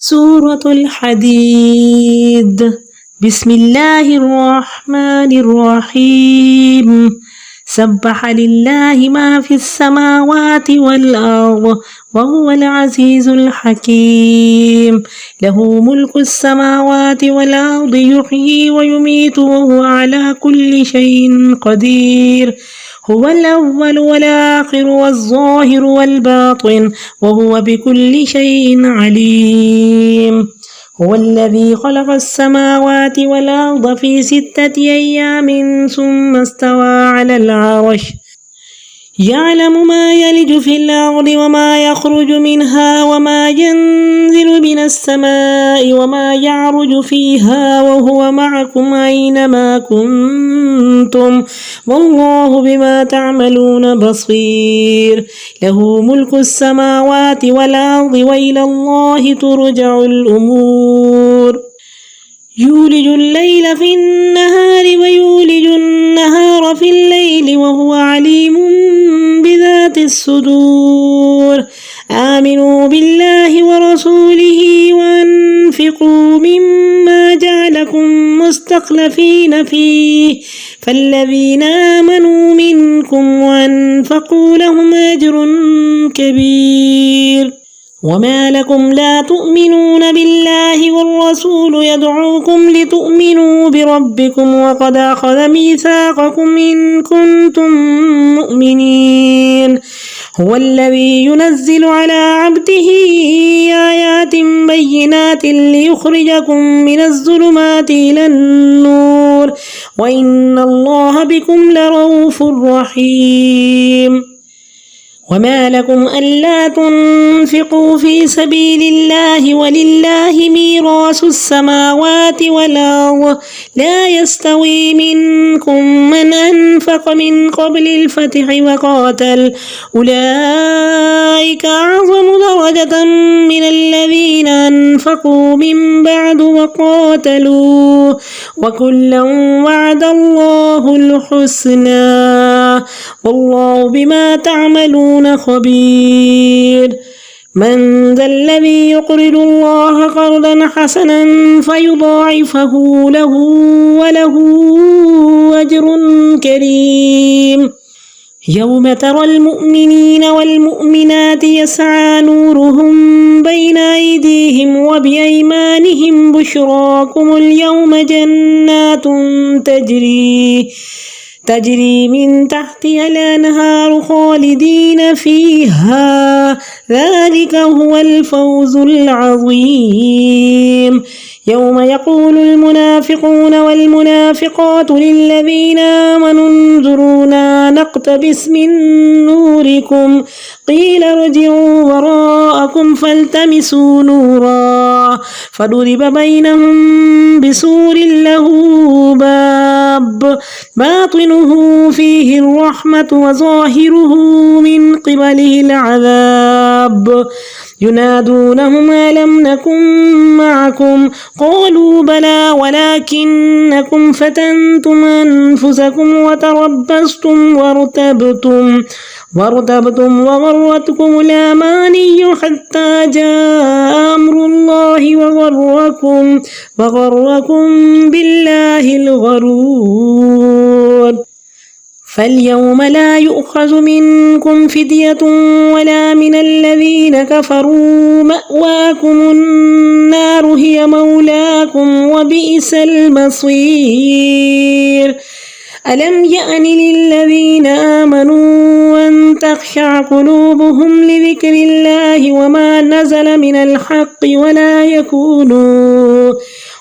سورة الحديد. بسم الله الرحمن الرحيم. سبح لله ما في السماوات والأرض وهو العزيز الحكيم. له ملك السماوات والأرض يحيي ويميت وهو على كل شيء قدير. هو الأول والآخر والظاهر والباطن وهو بكل شيء عليم. هو الذي خلق السماوات والأرض في 6 أيام ثم استوى على العرش يعلم ما يلج في الأرض وما يخرج منها وما ينزل من السماء وما يعرج فيها وهو معكم أينما كنتم والله بما تعملون بصير. له ملك السماوات والأرض وإلى الله ترجع الأمور. يولج الليل في النهار ويولج النهار في الليل وهو عليم بذات الصدور. آمنوا بالله ورسوله وأنفقوا مما جعلكم مستخلفين فيه فالذين آمنوا منكم وأنفقوا لهم أجر كبير. وما لكم لا تؤمنون بالله والرسول يدعوكم لتؤمنوا بربكم وقد أخذ ميثاقكم إن كنتم مؤمنين. هو الذي ينزل على عبده آيات بينات ليخرجكم من الظلمات إلى النور وإن الله بكم لرؤوف رحيم. وما لكم ألا تنفقوا في سبيل الله ولله ميراث السماوات والأرض لا يستوي منكم من أنفق من قبل الفتح وقاتل أولئك أعظم درجة من الذين أنفقوا من بعد وقاتلوا وكلا وعد الله الحسنى والله بما تعملون خبير. من ذا الذي يقرض الله قرضا حسنا فيضاعفه له وله أجر كريم. يوم ترى المؤمنين والمؤمنات يسعى نورهم بين أيديهم وبأيمانهم بشراكم اليوم جنات تجري من تحتها الأنهار خالدين فيها ذلك هو الفوز العظيم. يوم يقول المنافقون والمنافقات للذين آمنوا انظرونا نقتبس من نوركم قيل ارجعوا وراءكم فالتمسوا نورا فضرب بينهم بسور له باب باطنه فيه الرحمة وظاهره من قبله العذاب. ينادونهم ألم نكن معكم قالوا بلى ولكنكم فتنتم أنفسكم وتربصتم وارتبتم وغرتكم الأماني حتى جاء أمر الله وغركم بالله الغرور. فاليوم لا يؤخذ منكم فدية ولا من الذين كفروا مأواكم النار هي مولاكم وبئس المصير. ألم يأن للذين آمنوا أن تخشع قلوبهم لذكر الله وما نزل من الحق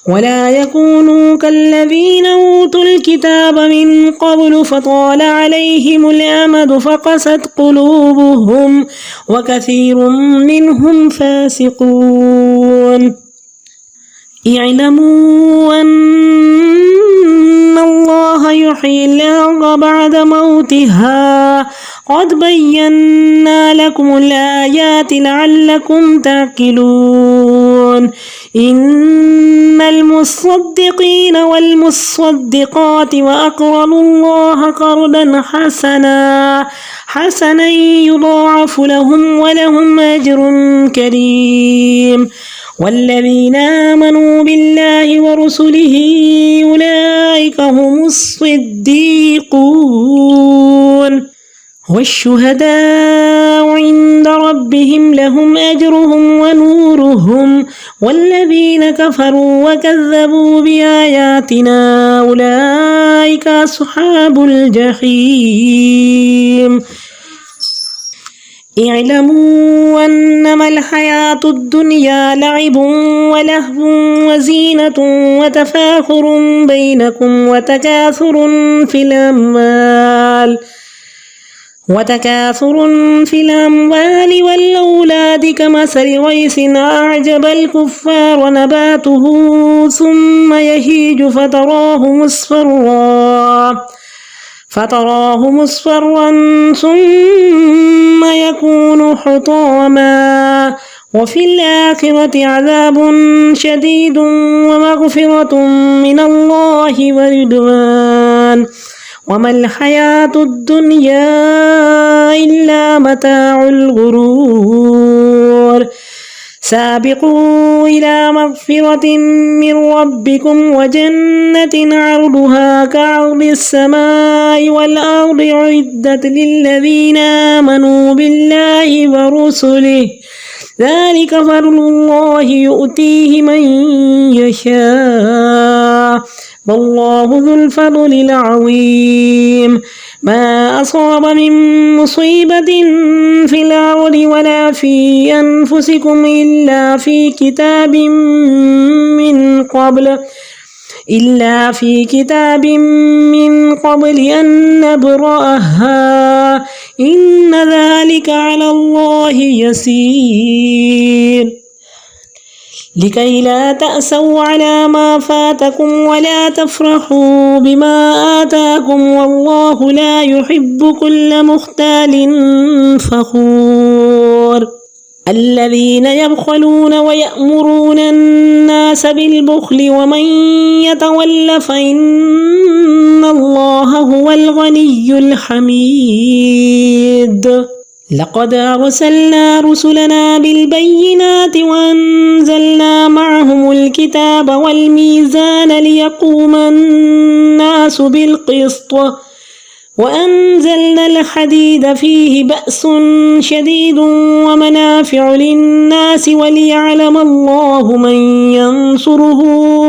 ولا يكونوا كالذين أوتوا الكتاب من قبل فطال عليهم الأمد فقست قلوبهم وكثير منهم فاسقون. اعلموا أن الله يحيي الأرض بعد موتها قد بينا لكم الآيات لعلكم تعقلون. إن المصدقين والمصدقات وأقرضوا الله قرضا حسنا يضاعف لهم ولهم أجر كريم. والذين آمنوا بالله ورسله أولئك هم الصديقون والشهداء عند ربهم لهم أجرهم ونورهم والذين كفروا وكذبوا بآياتنا أولئك أصحاب الجحيم اعلموا أنما الحياة الدنيا لعب ولهو وزينة وتفاخر بينكم وتكاثر في الأموال والأولاد كمثل غيث أعجب الكفار نباته ثم يهيج فتراه مصفرا ثم يكون حطاما وفي الآخرة عذاب شديد ومغفرة من الله ورضوان وما الحياة الدنيا إلا متاع الغرور سابقوا إلى مغفرة من ربكم وجنة عرضها كعرض السماء والأرض أعدت للذين آمنوا بالله ورسله ذلك فضل الله يؤتيه من يشاء والله ذو الفضل العظيم ما أصاب من مصيبة في الأرض ولا في أنفسكم إلا في كتاب من قبل أن نبرأها إن ذلك على الله يسير لكي لا تأسوا على ما فاتكم ولا تفرحوا بما آتاكم والله لا يحب كل مختال فخور الذين يبخلون ويأمرون الناس بالبخل ومن يتول فإن الله هو الغني الحميد لقد أرسلنا رسلنا بالبينات وأنزلنا معهم الكتاب والميزان ليقوم الناس بالقسط وأنزلنا الحديد فيه بأس شديد ومنافع للناس وليعلم الله من ينصره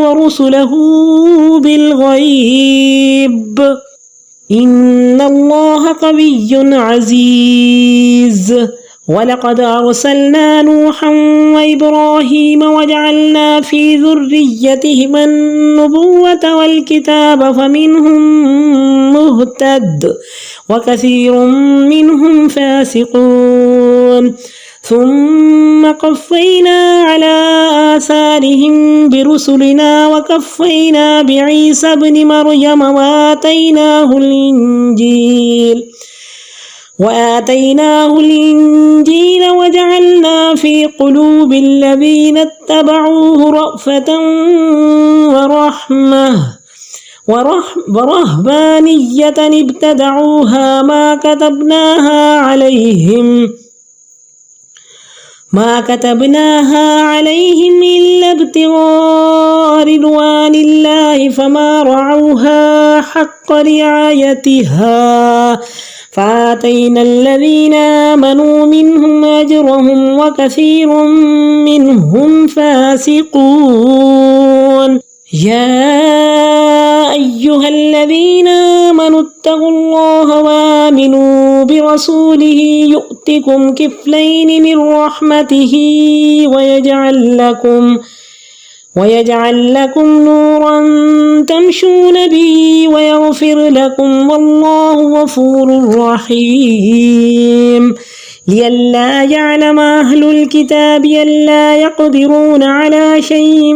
ورسله بالغيب إن الله قوي عزيز ولقد أرسلنا نوحا وإبراهيم وجعلنا في ذريتهما النبوة والكتاب فمنهم مهتد وكثير منهم فاسقون ثم قفينا على آثارهم برسلنا وكفينا بعيسى ابن مريم وآتيناه الإنجيل وجعلنا في قلوب الذين اتبعوه رأفة ورهبانية ابتدعوها ما كتبناها عليهم إلا ابتغاء رضوان الله فما رعوها حق رعايتها فآتينا الذين آمنوا منهم أجرهم وكثير منهم فاسقون يا أيها الذين آمنوا اتقوا الله وآمنوا برسوله يؤتكم كفلين من رحمته ويجعل لكم نورا تمشون به ويغفر لكم والله غفور رحيم لئلا يعلم أهل الكتاب ألا يقدرون على شيء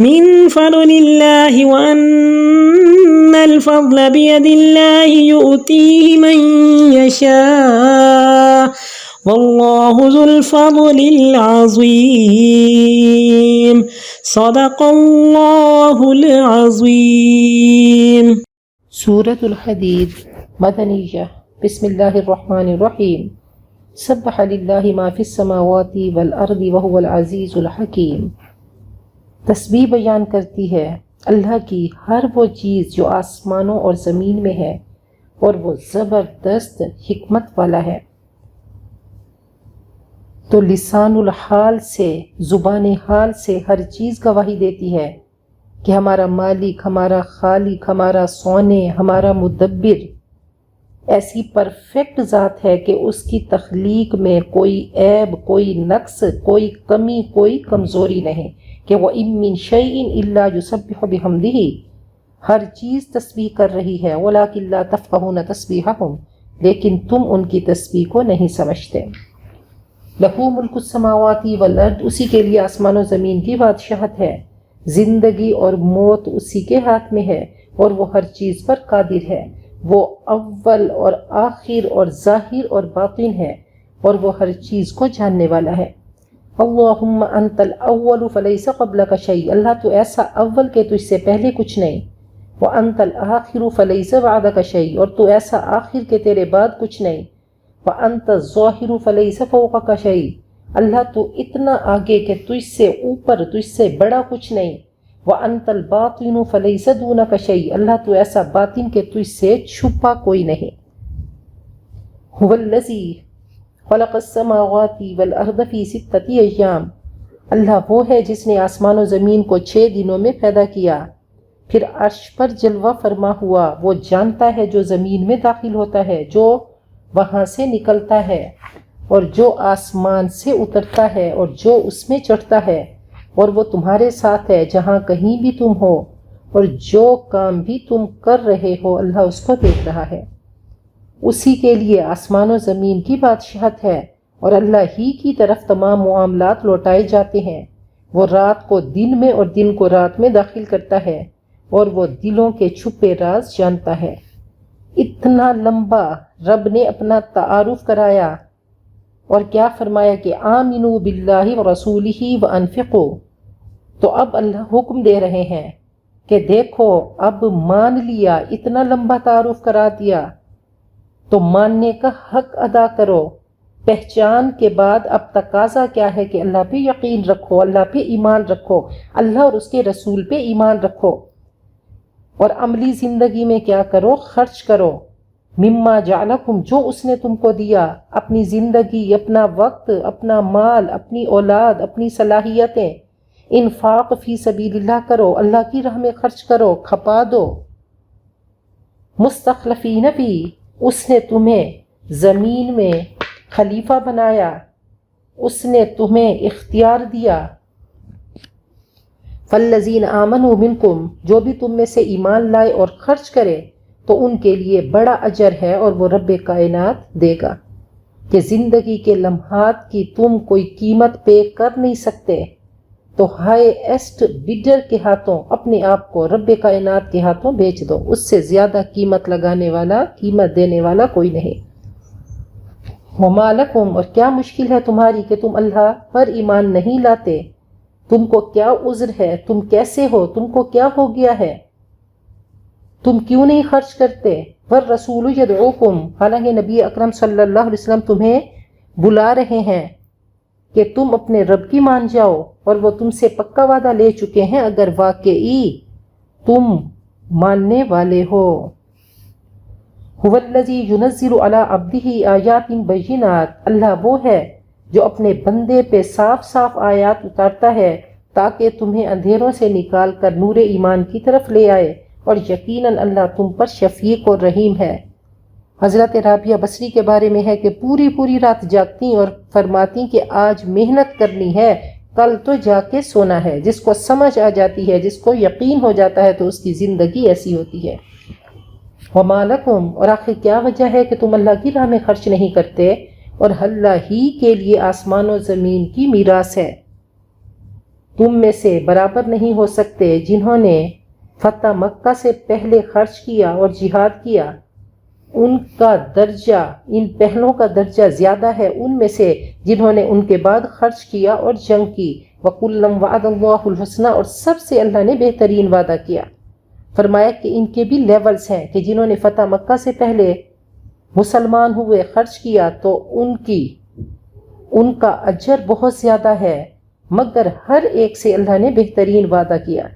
من فضل الله وأن الفضل بيد الله يؤتيه من يشاء والله ذو الفضل العظيم صدق الله العظيم. سورة الحديد مدنية. بسم الله الرحمن الرحيم. سبح للہ ما فی السماوات والارض وهو العزیز الحکیم۔ تسبیح بیان کرتی ہے اللہ کی ہر وہ چیز جو آسمانوں اور زمین میں ہے، اور وہ زبردست حکمت والا ہے۔ تو لسان الحال سے، زبان حال سے ہر چیز گواہی دیتی ہے کہ ہمارا مالک، ہمارا خالق، ہمارا سونے، ہمارا مدبر ایسی پرفیکٹ ذات ہے کہ اس کی تخلیق میں کوئی عیب، کوئی نقص، کوئی کمی، کوئی کمزوری نہیں، کہ وَإِن مِّن شَيْءٍ إِلَّا يُسَبِّحُ بِحَمْدِهِ، ہر چیز تسبیح کر رہی ہے، وَلَٰكِن لَّا تَفْقَهُونَ تَسْبِيحَهُمْ، لیکن تم ان کی تسبیح کو نہیں سمجھتے۔ لَهُ مُلْكُ السَّمَاوَاتِ وَالْأَرْضِ، اسی کے لیے آسمان و زمین کی بادشاہت ہے، زندگی اور موت اسی کے ہاتھ میں ہے، اور وہ ہر چیز پر قادر ہے۔ وہ اول اور آخر اور ظاہر اور باطن ہے، اور وہ ہر چیز کو جاننے والا ہے۔ اللہم انت الاول فلیس قبلک شیء، اللہ تو ایسا اول کہ تجھ سے پہلے کچھ نہیں، وانت الآخر فلیس بعدک شیء، اور تو ایسا آخر کہ تیرے بعد کچھ نہیں، وانت الظاہر فلیس فوقک شیء، اللہ تو اتنا آگے کہ تجھ سے اوپر، تجھ سے بڑا کچھ نہیں، وانت الباطن فلیس دونک شیء، اللہ تو ایسا باطن کہ تجھ سے چھپا کوئی نہیں۔ هو الذی خلق السماوات والارض فی 6 ایام، اللہ وہ ہے جس نے آسمان و زمین کو 6 دنوں میں پیدا کیا، پھر عرش پر جلوہ فرما ہوا، وہ جانتا ہے جو زمین میں داخل ہوتا ہے، جو وہاں سے نکلتا ہے، اور جو آسمان سے اترتا ہے، اور جو اس میں چڑھتا ہے، اور وہ تمہارے ساتھ ہے جہاں کہیں بھی تم ہو، اور جو کام بھی تم کر رہے ہو اللہ اس کو دیکھ رہا ہے۔ اسی کے لیے آسمان و زمین کی بادشاہت ہے، اور اللہ ہی کی طرف تمام معاملات لوٹائے جاتے ہیں۔ وہ رات کو دن میں اور دن کو رات میں داخل کرتا ہے، اور وہ دلوں کے چھپے راز جانتا ہے۔ اتنا لمبا رب نے اپنا تعارف کرایا، اور کیا فرمایا کہ آمنوا باللہ ورسولہ وانفقوا، تو اب اللہ حکم دے رہے ہیں کہ دیکھو اب مان لیا، اتنا لمبا تعارف کرا دیا تو ماننے کا حق ادا کرو۔ پہچان کے بعد اب تقاضا کیا ہے کہ اللہ پہ یقین رکھو، اللہ پہ ایمان رکھو، اللہ اور اس کے رسول پہ ایمان رکھو، اور عملی زندگی میں کیا کرو؟ خرچ کرو، مما جعلکم، جو اس نے تم کو دیا، اپنی زندگی، اپنا وقت، اپنا مال، اپنی اولاد، اپنی صلاحیتیں، انفاق فی سبیل اللہ کرو، اللہ کی راہ میں خرچ کرو، کھپا دو۔ مستخلفین فی، اس نے تمہیں زمین میں خلیفہ بنایا، اس نے تمہیں اختیار دیا۔ فالذین آمنوا منکم، جو بھی تم میں سے ایمان لائے اور خرچ کرے تو ان کے لیے بڑا اجر ہے، اور وہ رب کائنات دے گا، کہ زندگی کے لمحات کی تم کوئی قیمت پے کر نہیں سکتے، تو ہائی ایسٹ بیڈر کے ہاتھوں اپنے آپ کو رب کائنات کے ہاتھوں بیچ دو، اس سے زیادہ قیمت لگانے والا، قیمت دینے والا کوئی نہیں۔ وما لکم، اور کیا مشکل ہے تمہاری کہ تم اللہ پر ایمان نہیں لاتے، تم کو کیا عذر ہے، تم کیسے ہو، تم کو کیا ہو گیا ہے، تم کیوں نہیں خرچ کرتے؟ والرسول یدعوکم، حالانکہ نبی اکرم صلی اللہ علیہ وسلم تمہیں بلا رہے ہیں کہ تم اپنے رب کی مان جاؤ، اور وہ تم سے پکا وعدہ لے چکے ہیں اگر واقعی تم ماننے والے ہو۔ هو الذی ینزل علی عبدہ آیات بینات، اللہ وہ ہے جو اپنے بندے پہ صاف صاف آیات اتارتا ہے تاکہ تمہیں اندھیروں سے نکال کر نور ایمان کی طرف لے آئے، اور یقیناً اللہ تم پر شفیق اور رحیم ہے۔ حضرت رابعہ بصری کے بارے میں ہے کہ پوری پوری رات جاگتی اور فرماتی کہ آج محنت کرنی ہے، کل تو جا کے سونا ہے۔ جس کو سمجھ آ جاتی ہے، جس کو یقین ہو جاتا ہے تو اس کی زندگی ایسی ہوتی ہے۔ وما لکم، اور آخر کیا وجہ ہے کہ تم اللہ کی راہ میں خرچ نہیں کرتے، اور اللہ ہی کے لیے آسمان و زمین کی میراث ہے۔ تم میں سے برابر نہیں ہو سکتے جنہوں نے فتح مکہ سے پہلے خرچ کیا اور جہاد کیا، ان کا درجہ، ان پہلوں کا درجہ زیادہ ہے ان میں سے جنہوں نے ان کے بعد خرچ کیا اور جنگ کی۔ وَكُلًّا وَعَدَ اللَّهُ الْحُسْنَى، اور سب سے اللہ نے بہترین وعدہ کیا۔ فرمایا کہ ان کے بھی لیولز ہیں کہ جنہوں نے فتح مکہ سے پہلے مسلمان ہوئے، خرچ کیا، تو ان کی ان کا اجر بہت زیادہ ہے، مگر ہر ایک سے اللہ نے بہترین وعدہ کیا۔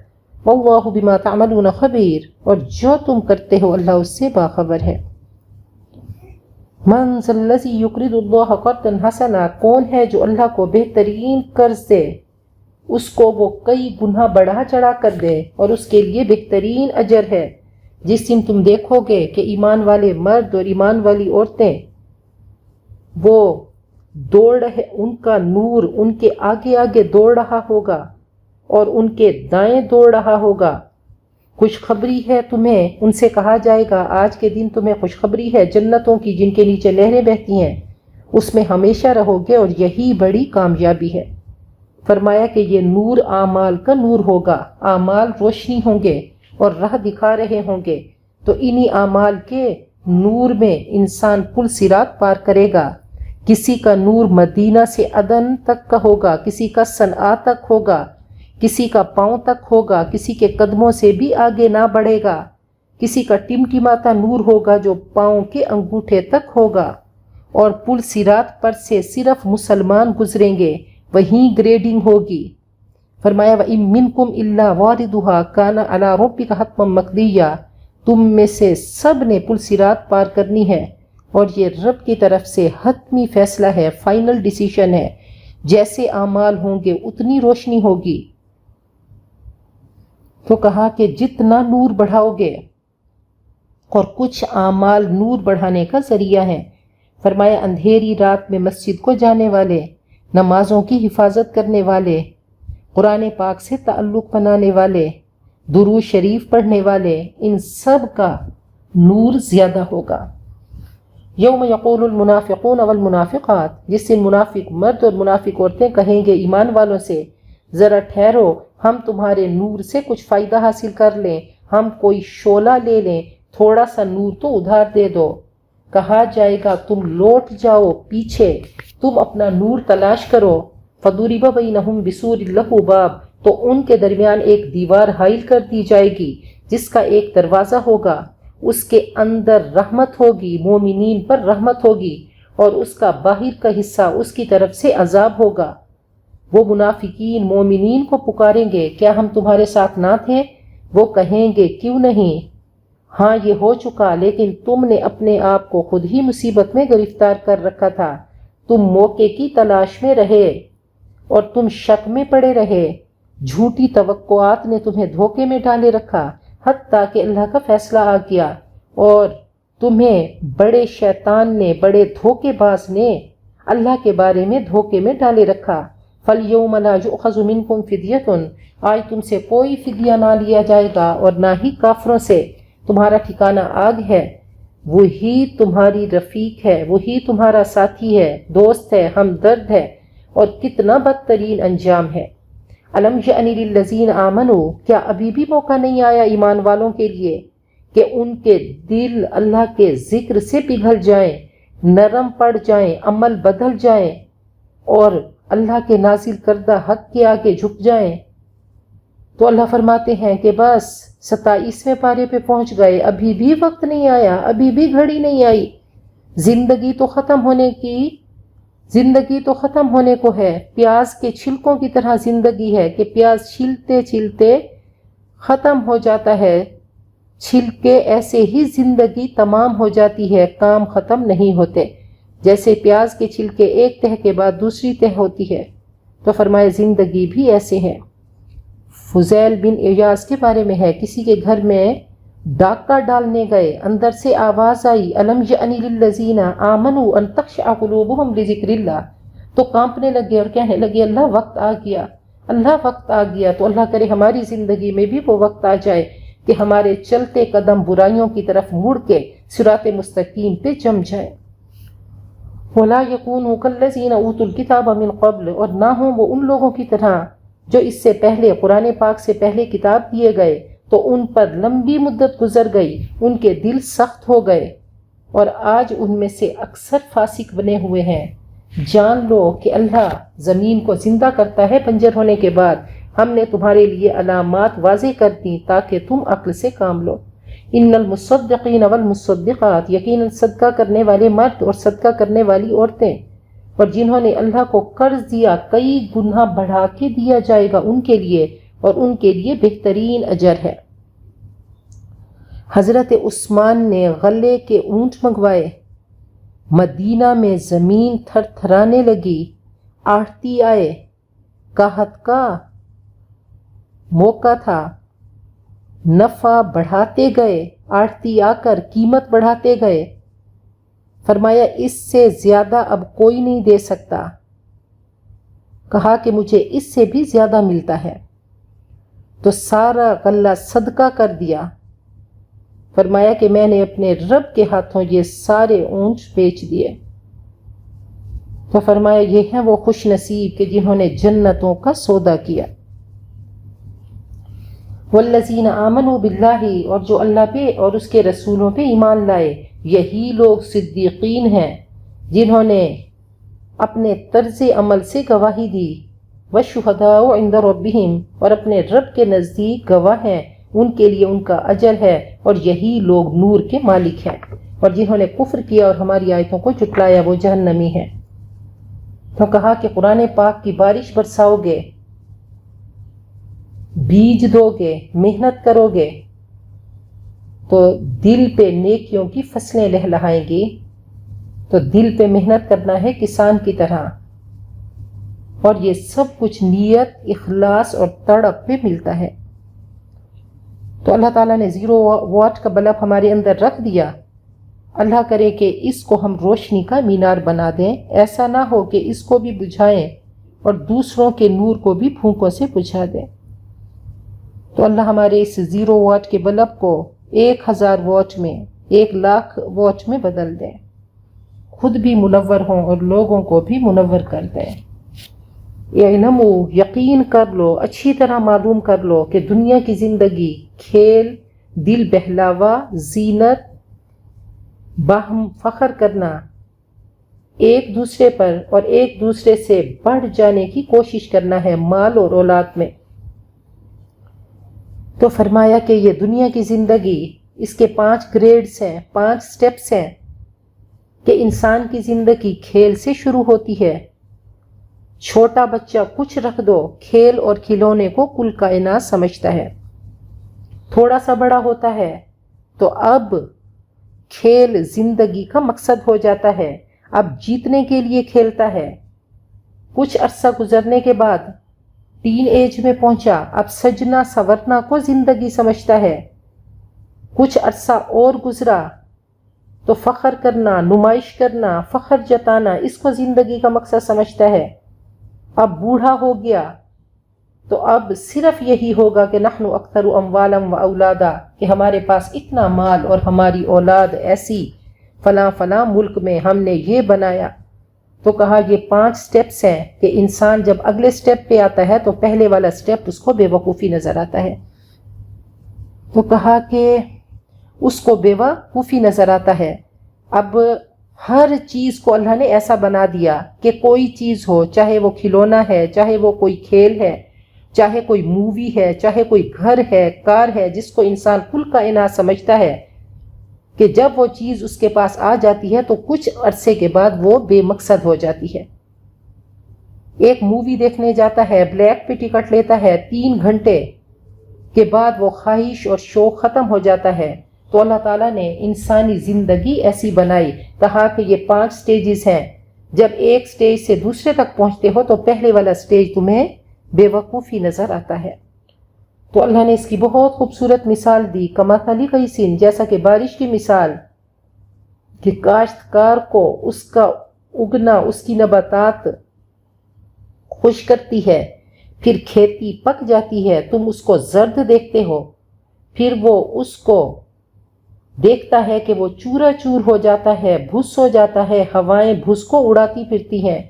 واللہ بما تعملون خبیر، اور جو تم کرتے ہو اللہ اس سے باخبر ہے۔ من ذا الذی یقرض اللہ قرضا حسنا، کون ہے جو اللہ کو بہترین قرض دے، اس کو وہ کئی گناہ بڑھا چڑھا کر دے اور اس کے لیے بہترین اجر ہے۔ جس دن تم دیکھو گے کہ ایمان والے مرد اور ایمان والی عورتیں وہ دوڑ رہے، ان کا نور ان کے آگے آگے دوڑ رہا ہوگا اور ان کے دائیں دوڑ رہا ہوگا۔ خوشخبری ہے تمہیں، ان سے کہا جائے گا آج کے دن تمہیں خوشخبری ہے جنتوں کی جن کے نیچے نہریں بہتی ہیں، اس میں ہمیشہ رہو گے اور یہی بڑی کامیابی ہے۔ فرمایا کہ یہ نور اعمال کا نور ہوگا، اعمال روشنی ہوں گے اور راہ دکھا رہے ہوں گے، تو انہی اعمال کے نور میں انسان پل صراط پار کرے گا۔ کسی کا نور مدینہ سے عدن تک کا ہوگا، کسی کا صنعاء تک ہوگا، کسی کا پاؤں تک ہوگا، کسی کے قدموں سے بھی آگے نہ بڑھے گا، کسی کا ٹمٹماتا نور ہوگا جو پاؤں کے انگوٹھے تک ہوگا، اور پل صراط پر سے صرف مسلمان گزریں گے، وہیں گریڈنگ ہوگی۔ فرمایا وَإِن مِّنكُمْ إِلَّا وَارِدُهَا كَانَ عَلَىٰ رَبِّكَ حَتْمًا مَّقْضِيًّا، تم میں سے سب نے پل صراط پار کرنی ہے اور یہ رب کی طرف سے حتمی فیصلہ ہے، فائنل ڈیسیشن ہے۔ جیسے اعمال ہوں گے اتنی روشنی ہوگی۔ تو کہا کہ جتنا نور بڑھاؤ گے، اور کچھ اعمال نور بڑھانے کا ذریعہ ہیں۔ فرمایا اندھیری رات میں مسجد کو جانے والے، نمازوں کی حفاظت کرنے والے، قرآن پاک سے تعلق بنانے والے، درود شریف پڑھنے والے، ان سب کا نور زیادہ ہوگا۔ یوم یقول المنافقون والمنافقات، جس دن منافق مرد اور منافق عورتیں کہیں گے ایمان والوں سے ذرا ٹھہرو، ہم تمہارے نور سے کچھ فائدہ حاصل کر لیں، ہم کوئی شعلہ لے لیں، تھوڑا سا نور تو ادھار دے دو۔ کہا جائے گا تم لوٹ جاؤ پیچھے، تم اپنا نور تلاش کرو۔ فَضُرِبَ بَيْنَهُمْ بِسُورٍ لَهُ بَابٌ، تو ان کے درمیان ایک دیوار حائل کر دی جائے گی جس کا ایک دروازہ ہوگا، اس کے اندر رحمت ہوگی، مومنین پر رحمت ہوگی، اور اس کا باہر کا حصہ اس کی طرف سے عذاب ہوگا۔ وہ منافقین مومنین کو پکاریں گے کیا ہم تمہارے ساتھ نہ تھے؟ وہ کہیں گے کیوں نہیں، ہاں یہ ہو چکا، لیکن تم نے اپنے آپ کو خود ہی مصیبت میں گرفتار کر رکھا تھا، تم موقع کی تلاش میں رہے اور تم شک میں پڑے رہے، جھوٹی توقعات نے تمہیں دھوکے میں ڈالے رکھا، حتیٰ کہ اللہ کا فیصلہ آ گیا اور تمہیں بڑے شیطان نے، بڑے دھوکے باز نے اللہ کے بارے میں دھوکے میں ڈالے رکھا۔ فَالْيَوْمَ لَا يُؤْخَذُ مِنْكُمْ فِدْيَةٌ، آج تم سے کوئی فدیہ نہ لیا جائے گا، اور نہ ہی کافروں سے، تمہارا ٹھکانہ آگ ہے، وہی تمہاری رفیق ہے، وہی تمہارا ساتھی ہے، دوست ہے، ہمدرد ہے، اور کتنا بدترین انجام ہے۔ أَلَمْ يَأْنِ لِلَّذِينَ آمَنُوا، کیا ابھی بھی موقع نہیں آیا ایمان والوں کے لیے کہ ان کے دل اللہ کے ذکر سے پگھل جائیں، نرم پڑ جائیں، عمل بدل جائیں، اور اللہ کے نازل کردہ حق کے آگے جھک جائیں؟ تو اللہ فرماتے ہیں کہ بس 27ویں پارے پہ پہنچ گئے، ابھی بھی وقت نہیں آیا، ابھی بھی گھڑی نہیں آئی، زندگی تو ختم ہونے کو ہے، پیاز کے چھلکوں کی طرح زندگی ہے کہ پیاز چھلتے چھلتے ختم ہو جاتا ہے، چھلکے ایسے ہی زندگی تمام ہو جاتی ہے، کام ختم نہیں ہوتے، جیسے پیاز کے چھلکے ایک تہہ کے بعد دوسری تہہ ہوتی ہے، تو فرمائے زندگی بھی ایسے ہے۔ فضیل بن ایاز کے بارے میں ہے، کسی کے گھر میں ڈاکہ ڈالنے گئے، اندر سے آواز آئی الم یأن للذین آمنوا ان تخشع قلوبہم لذکر اللہ، تو کانپنے لگے اور کہنے لگے اللہ وقت آ گیا، اللہ وقت آ گیا۔ تو اللہ کرے ہماری زندگی میں بھی وہ وقت آ جائے کہ ہمارے چلتے قدم برائیوں کی طرف مڑ کے صراط مستقیم پہ جم جائے۔ وَلَا يَكُونُوا كَالَّذِينَ أُوتُوا الْكِتَابَ مِنْ قَبْلُ، اور نہ ہوں وہ ان لوگوں کی طرح جو اس سے پہلے قرآن پاک سے پہلے کتاب دیے گئے تو ان پر لمبی مدت گزر گئی، ان کے دل سخت ہو گئے، اور آج ان میں سے اکثر فاسق بنے ہوئے ہیں۔ جان لو کہ اللہ زمین کو زندہ کرتا ہے بنجر ہونے کے بعد، ہم نے تمہارے لیے علامات واضح کر دی تاکہ تم عقل سے کام لو۔ ان المصدقین والمصدقات، یقیناً صدقہ کرنے والے مرد اور صدقہ کرنے والی عورتیں، اور جنہوں نے اللہ کو قرض دیا کئی گنا بڑھا کے دیا جائے گا ان کے لیے، اور ان کے لیے بہترین اجر ہے۔ حضرت عثمان نے غلے کے اونٹ منگوائے، مدینہ میں زمین تھر تھرانے لگی، آڑتی آئے، قحط کا موقع تھا، نفع بڑھاتے گئے، آڑتی آ کر قیمت بڑھاتے گئے، فرمایا اس سے زیادہ اب کوئی نہیں دے سکتا، کہا کہ مجھے اس سے بھی زیادہ ملتا ہے، تو سارا غلہ صدقہ کر دیا، فرمایا کہ میں نے اپنے رب کے ہاتھوں یہ سارے اونٹ بیچ دیے۔ تو فرمایا یہ ہیں وہ خوش نصیب کہ جنہوں نے جنتوں کا سودا کیا۔ والذین آمنوا باللہ، اور جو اللہ پہ اور اس کے رسولوں پہ ایمان لائے، یہی لوگ صدیقین ہیں جنہوں نے اپنے طرز عمل سے گواہی دی، والشہداء عند ربہم، اور اپنے رب کے نزدیک گواہ ہیں، ان کے لیے ان کا اجر ہے، اور یہی لوگ نور کے مالک ہیں، اور جنہوں نے کفر کیا اور ہماری آیتوں کو جھٹلایا وہ جہنمی ہیں۔ تو کہا کہ قرآن پاک کی بارش برساؤ گے، بیج دو گے، محنت کرو گے تو دل پہ نیکیوں کی فصلیں لہلہائیں گی۔ تو دل پہ محنت کرنا ہے کسان کی طرح، اور یہ سب کچھ نیت، اخلاص اور تڑپ پہ ملتا ہے۔ تو اللہ تعالیٰ نے 0 واٹ کا بلب ہمارے اندر رکھ دیا، اللہ کرے کہ اس کو ہم روشنی کا مینار بنا دیں، ایسا نہ ہو کہ اس کو بھی بجھائیں اور دوسروں کے نور کو بھی پھونکوں سے بجھا دیں۔ تو اللہ ہمارے اس 0 واٹ کے بلب کو 1000 واٹ میں، 1,00,000 واٹ میں بدل دیں، خود بھی منور ہوں اور لوگوں کو بھی منور کر دیں۔ اعلموا، یقین کر لو، اچھی طرح معلوم کر لو کہ دنیا کی زندگی کھیل، دل بہلاوا، زینت، باہم فخر کرنا، ایک دوسرے پر اور ایک دوسرے سے بڑھ جانے کی کوشش کرنا ہے مال اور اولاد میں۔ تو فرمایا کہ یہ دنیا کی زندگی، اس کے 5 گریڈز ہیں، 5 سٹیپس ہیں، کہ انسان کی زندگی کھیل سے شروع ہوتی ہے۔ چھوٹا بچہ کچھ رکھ دو، کھیل اور کھلونے کو کل کائنات سمجھتا ہے۔ تھوڑا سا بڑا ہوتا ہے تو اب کھیل زندگی کا مقصد ہو جاتا ہے، اب جیتنے کے لیے کھیلتا ہے۔ کچھ عرصہ گزرنے کے بعد ٹین ایج میں پہنچا، اب سجنا سورنا کو زندگی سمجھتا ہے۔ کچھ عرصہ اور گزرا تو فخر کرنا، نمائش کرنا، فخر جتانا، اس کو زندگی کا مقصد سمجھتا ہے۔ اب بوڑھا ہو گیا تو اب صرف یہی ہوگا کہ نحن اکثر اموالا و اولادا، کہ ہمارے پاس اتنا مال اور ہماری اولاد ایسی، فلاں فلاں ملک میں ہم نے یہ بنایا۔ تو کہا یہ 5 سٹیپس ہیں کہ انسان جب اگلے سٹیپ پہ آتا ہے تو پہلے والا سٹیپ اس کو بے وقوفی نظر آتا ہے۔ تو کہا کہ اس کو بے وقوفی نظر آتا ہے۔ اب ہر چیز کو اللہ نے ایسا بنا دیا کہ کوئی چیز ہو، چاہے وہ کھلونا ہے، چاہے وہ کوئی کھیل ہے، چاہے کوئی مووی ہے، چاہے کوئی گھر ہے، کار ہے، جس کو انسان کل کائنات سمجھتا ہے، کہ جب وہ چیز اس کے پاس آ جاتی ہے تو کچھ عرصے کے بعد وہ بے مقصد ہو جاتی ہے۔ ایک مووی دیکھنے جاتا ہے، بلیک پہ ٹکٹ لیتا ہے، 3 گھنٹے کے بعد وہ خواہش اور شوق ختم ہو جاتا ہے۔ تو اللہ تعالیٰ نے انسانی زندگی ایسی بنائی، کہا کہ یہ 5 سٹیجز ہیں، جب ایک سٹیج سے دوسرے تک پہنچتے ہو تو پہلے والا سٹیج تمہیں بے وقوفی نظر آتا ہے۔ تو اللہ نے اس کی بہت خوبصورت مثال دی، کمثل غیث، جیسا کہ بارش کی مثال، کہ کاشتکار کو اس کا اگنا، اس کی نباتات خوش کرتی ہے، پھر کھیتی پک جاتی ہے، تم اس کو زرد دیکھتے ہو، پھر وہ اس کو دیکھتا ہے کہ وہ چورا چور ہو جاتا ہے، بھس ہو جاتا ہے، ہوائیں بھس کو اڑاتی پھرتی ہیں۔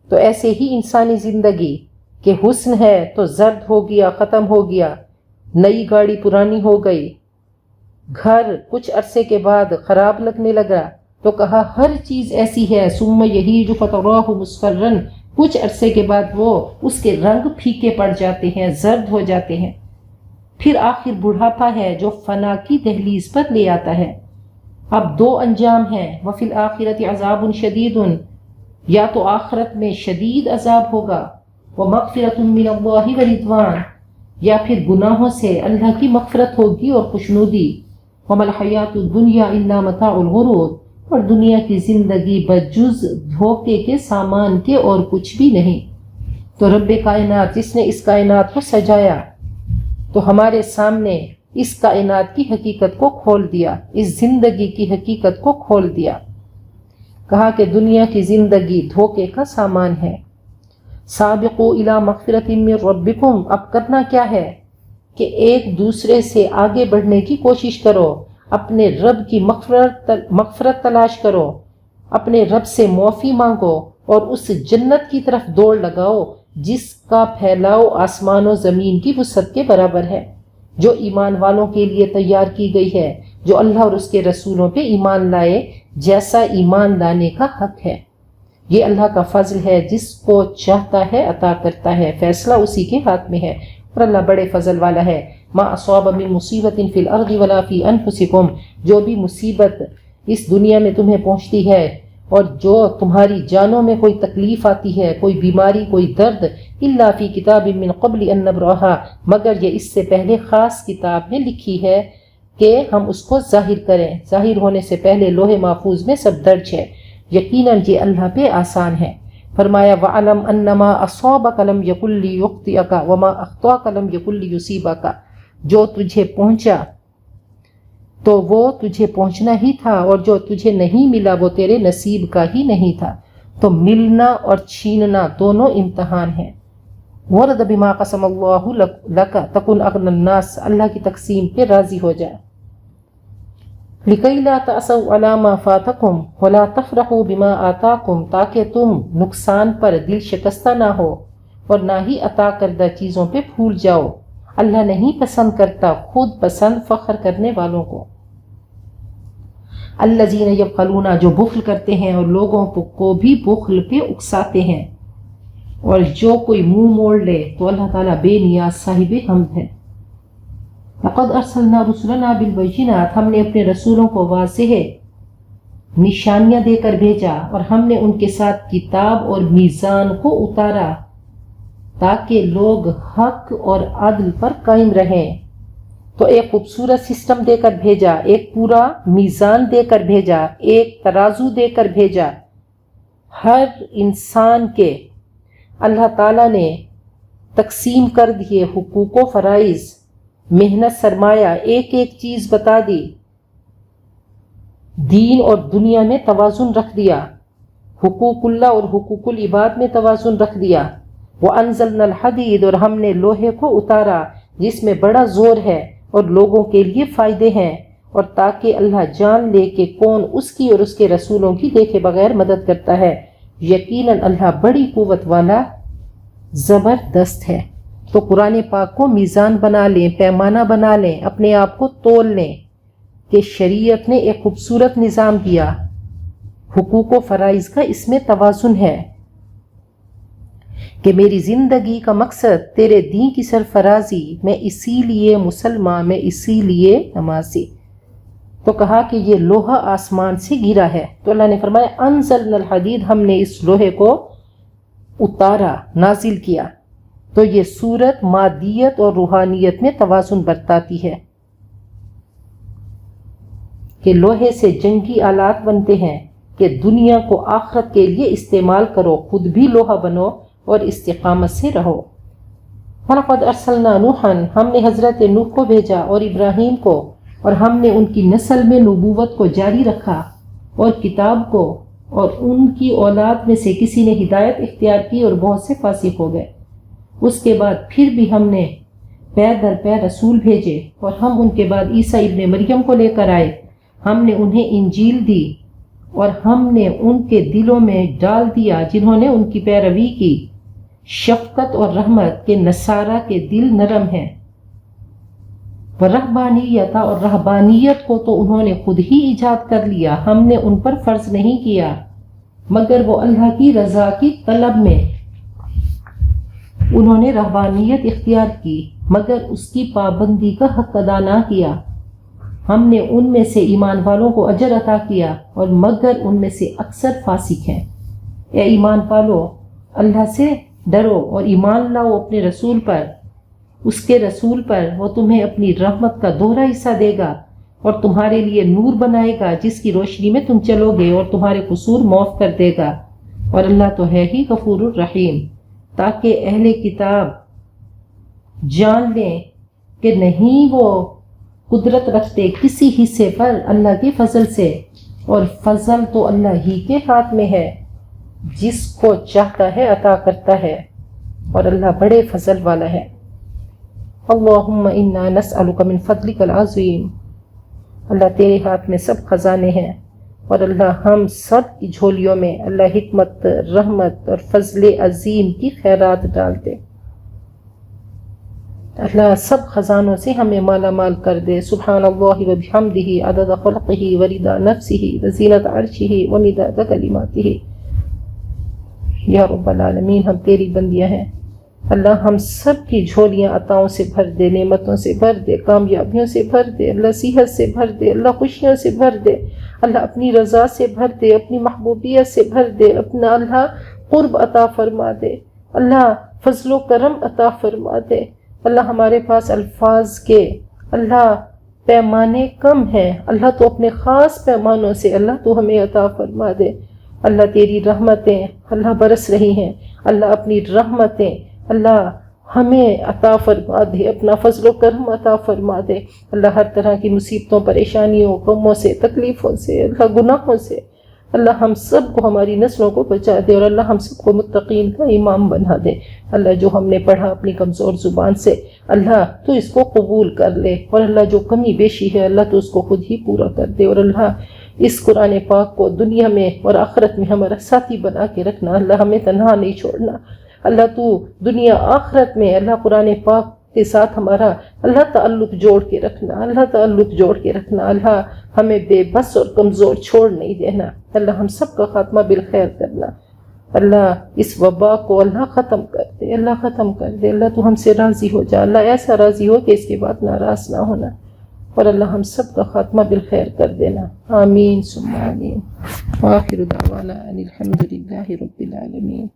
تو ایسے ہی انسانی زندگی کہ حسن ہے تو زرد ہو گیا، ختم ہو گیا، نئی گاڑی پرانی ہو گئی، گھر کچھ عرصے کے بعد خراب لگنے لگا۔ تو کہا ہر چیز ایسی ہے، ثم یہیج فتراہ مصفرا، کچھ عرصے کے بعد وہ اس کے رنگ پھیکے پڑ جاتے ہیں، زرد ہو جاتے ہیں۔ پھر آخر بڑھاپا ہے جو فنا کی دہلیز پر لے آتا ہے۔ اب 2 انجام ہیں، وفی الآخرۃ عذاب شدید، یا تو آخرت میں شدید عذاب ہوگا، ومغفرۃ من اللہ ورضوان، یا پھر گناہوں سے اللہ کی مغفرت ہوگی اور خوشنودی، وما الحیات الدنیا الا متاع الغرور، اور دنیا کی زندگی بجز دھوکے کے سامان کے اور کچھ بھی نہیں۔ تو رب کائنات جس نے اس کائنات کو سجایا تو ہمارے سامنے اس کائنات کی حقیقت کو کھول دیا، اس زندگی کی حقیقت کو کھول دیا، کہا کہ دنیا کی زندگی دھوکے کا سامان ہے۔ سابقوا الی مغفرۃ من ربکم، اب کرنا کیا ہے کہ ایک دوسرے سے آگے بڑھنے کی کوشش کرو، اپنے رب کی مغفرت تلاش کرو، اپنے رب سے معافی مانگو اور اس جنت کی طرف دوڑ لگاؤ جس کا پھیلاؤ آسمان و زمین کی وسعت کے برابر ہے، جو ایمان والوں کے لیے تیار کی گئی ہے، جو اللہ اور اس کے رسولوں پہ ایمان لائے، جیسا ایمان لانے کا حق ہے۔ یہ اللہ کا فضل ہے، جس کو چاہتا ہے عطا کرتا ہے، فیصلہ اسی کے ہاتھ میں ہے، اور اللہ بڑے فضل والا ہے۔ ما اصاب من مصیبت فی الارض ولا فی انفسکم، جو بھی مصیبت اس دنیا میں تمہیں پہنچتی ہے اور جو تمہاری جانوں میں کوئی تکلیف آتی ہے، کوئی بیماری، کوئی درد، الا فی کتاب من قبل ان نبرأھا، مگر یہ اس سے پہلے خاص کتاب میں لکھی ہے کہ ہم اس کو ظاہر کریں، ظاہر ہونے سے پہلے لوح محفوظ میں سب درج ہے، یقیناً یہ اللہ پہ آسان ہے۔ فرمایا وَعَلَمْ أَنَّمَا أَصَابَكَ لَمْ يَكُنْ لِيُخْطِئَكَ وَمَا أَخْطَأَكَ لَمْ يَكُنْ لِيُصِيبَكَ، جو تجھے پہنچا تو وہ تجھے پہنچنا ہی تھا، اور جو تجھے نہیں ملا وہ تیرے نصیب کا ہی نہیں تھا۔ تو ملنا اور چھیننا دونوں امتحان ہیں۔ وَرْضَ بِمَا قَسَمَ اللَّهُ لَكَ تَكُنْ أَغْنَى النَّاسِ، اللہ کی تقسیم پہ راضی ہو جائے۔ لِكَيْ لَا تَأْسَوْا عَلَى مَا فَاتَكُمْ وَلَا تَفْرَحُوا بِمَا آتَاكُمْ، تاکہ تم نقصان پر دل شکستہ نہ ہو اور نہ ہی عطا کردہ چیزوں پہ پھول جاؤ۔ اللہ نہیں پسند کرتا خود پسند فخر کرنے والوں کو۔ الذین یبخلون، جو بخل کرتے ہیں اور لوگوں کو بھی بخل پہ اکساتے ہیں، اور جو کوئی منہ موڑ لے تو اللہ تعالیٰ بے نیاز صاحب حمد ہے۔ لقد ارسلنا رسلنا بالبینات، ہم نے اپنے رسولوں کو واضح نشانیاں دے کر بھیجا، اور ہم نے ان کے ساتھ کتاب اور میزان کو اتارا تاکہ لوگ حق اور عدل پر قائم رہیں۔ تو ایک خوبصورت سسٹم دے کر بھیجا، ایک پورا میزان دے کر بھیجا، ایک ترازو دے کر بھیجا۔ ہر انسان کے اللہ تعالیٰ نے تقسیم کر دیے حقوق و فرائض، محنت، سرمایہ، ایک ایک چیز بتا دی، دین اور دنیا میں توازن رکھ دیا، حقوق اللہ اور حقوق العباد میں توازن رکھ دیا۔ وَأَنزَلْنَا الْحَدِيدَ، اور ہم نے لوہے کو اتارا جس میں بڑا زور ہے اور لوگوں کے لیے فائدے ہیں، اور تاکہ اللہ جان لے کہ کون اس کی اور اس کے رسولوں کی دیکھے بغیر مدد کرتا ہے، یقیناً اللہ بڑی قوت والا زبردست ہے۔ تو قرآن پاک کو میزان بنا لیں، پیمانہ بنا لیں، اپنے آپ کو تول لیں کہ شریعت نے ایک خوبصورت نظام دیا، حقوق و فرائض کا اس میں توازن ہے کہ میری زندگی کا مقصد تیرے دین کی سرفرازی، میں اسی لیے مسلمان، میں اسی لیے نمازی۔ تو کہا کہ یہ لوہا آسمان سے گرا ہے، تو اللہ نے فرمایا انزلنا الحدید، ہم نے اس لوہے کو اتارا، نازل کیا۔ تو یہ صورت مادیت اور روحانیت میں توازن برتاتی ہے کہ لوہے سے جنگی آلات بنتے ہیں کہ دنیا کو آخرت کے لیے استعمال کرو، خود بھی لوہا بنو اور استقامت سے رہو۔ وَلَقَدْ أَرْسَلْنَا نُوحًا، ہم نے حضرت نوح کو بھیجا اور ابراہیم کو، اور ہم نے ان کی نسل میں نبوت کو جاری رکھا اور کتاب کو، اور ان کی اولاد میں سے کسی نے ہدایت اختیار کی اور بہت سے فاسق ہو گئے۔ اس کے بعد پھر بھی ہم نے پے در پے رسول بھیجے، اور ہم ان کے بعد عیسیٰ ابن مریم کو لے کر آئے، ہم نے انہیں انجیل دی، اور ہم نے ان کے دلوں میں ڈال دیا جنہوں نے ان کی پیروی کی شفقت اور رحمت، کہ نصارہ کے دل نرم ہیں۔ ورہبانیت، اور رہبانیت کو تو انہوں نے خود ہی ایجاد کر لیا، ہم نے ان پر فرض نہیں کیا، مگر وہ اللہ کی رضا کی طلب میں انہوں نے رہبانیت اختیار کی، مگر اس کی پابندی کا حق ادا نہ کیا۔ ہم نے ان میں سے ایمان والوں کو اجر عطا کیا، اور مگر ان میں سے اکثر فاسق ہیں۔ اے ایمان والو اللہ سے ڈرو اور ایمان لاؤ اپنے رسول پر، اس کے رسول پر، وہ تمہیں اپنی رحمت کا دوہرا حصہ دے گا اور تمہارے لیے نور بنائے گا جس کی روشنی میں تم چلو گے، اور تمہارے قصور معاف کر دے گا، اور اللہ تو ہے ہی غفور الرحیم۔ تاکہ اہل کتاب جان لیں کہ نہیں وہ قدرت رکھتے کسی حصے پر اللہ کے فضل سے، اور فضل تو اللہ ہی کے ہاتھ میں ہے، جس کو چاہتا ہے عطا کرتا ہے، اور اللہ بڑے فضل والا ہے۔ اللہم انا نسألک من فضلک العظیم، اللہ تیرے ہاتھ میں سب خزانے ہیں، اور اللہ ہم سب کی جھولیوں میں اللہ حکمت، رحمت اور فضل عظیم کی خیرات ڈال دے۔ اللہ سب خزانوں سے ہمیں مالا مال کر دے۔ سبحان اللہ و بحمدہ عدد خلقہ ورضا نفسہ وزینت عرشہ ومداد کلماتہ۔ یا رب العالمین، ہم تیری بندیاں ہیں، اللہ ہم سب کی جھولیاں عطاؤں سے بھر دے، نعمتوں سے بھر دے، کامیابیوں سے بھر دے، اللہ صحت سے بھر دے، اللہ خوشیوں سے بھر دے، اللہ اپنی رضا سے بھر دے، اپنی محبوبیت سے بھر دے، اپنا اللہ قرب عطا فرما دے، اللہ فضل و کرم عطا فرما دے۔ اللہ ہمارے پاس الفاظ کے اللہ پیمانے کم ہیں، اللہ تو اپنے خاص پیمانوں سے اللہ تو ہمیں عطا فرما دے۔ اللہ تیری رحمتیں اللہ برس رہی ہیں، اللہ اپنی رحمتیں اللہ ہمیں عطا فرما دے، اپنا فضل و کرم عطا فرما دے۔ اللہ ہر طرح کی مصیبتوں، پریشانیوں، غموں سے، تکلیفوں سے، اللہ گناہوں سے اللہ ہم سب کو، ہماری نسلوں کو بچا دے، اور اللہ ہم سب کو متقین کا امام بنا دے۔ اللہ جو ہم نے پڑھا اپنی کمزور زبان سے، اللہ تو اس کو قبول کر لے، اور اللہ جو کمی بیشی ہے اللہ تو اس کو خود ہی پورا کر دے، اور اللہ اس قرآن پاک کو دنیا میں اور آخرت میں ہمارا ساتھی بنا کے رکھنا، اللہ ہمیں تنہا نہیں چھوڑنا۔ اللہ تو دنیا آخرت میں اللہ قرآن پاک کے ساتھ ہمارا اللہ تعلق جوڑ کے رکھنا، اللہ تعلق جوڑ کے رکھنا، اللہ ہمیں بے بس اور کمزور چھوڑ نہیں دینا، اللہ ہم سب کا خاتمہ بالخیر کرنا۔ اللہ اس وبا کو اللہ ختم کر دے، اللہ ختم کر دے، اللہ تو ہم سے راضی ہو جا، اللہ ایسا راضی ہو کہ اس کے بعد ناراض نہ ہونا، اور اللہ ہم سب کا خاتمہ بالخیر کر دینا۔ آمین ثم آمین۔ وآخر دعوانا ان الحمد للہ رب العالمین۔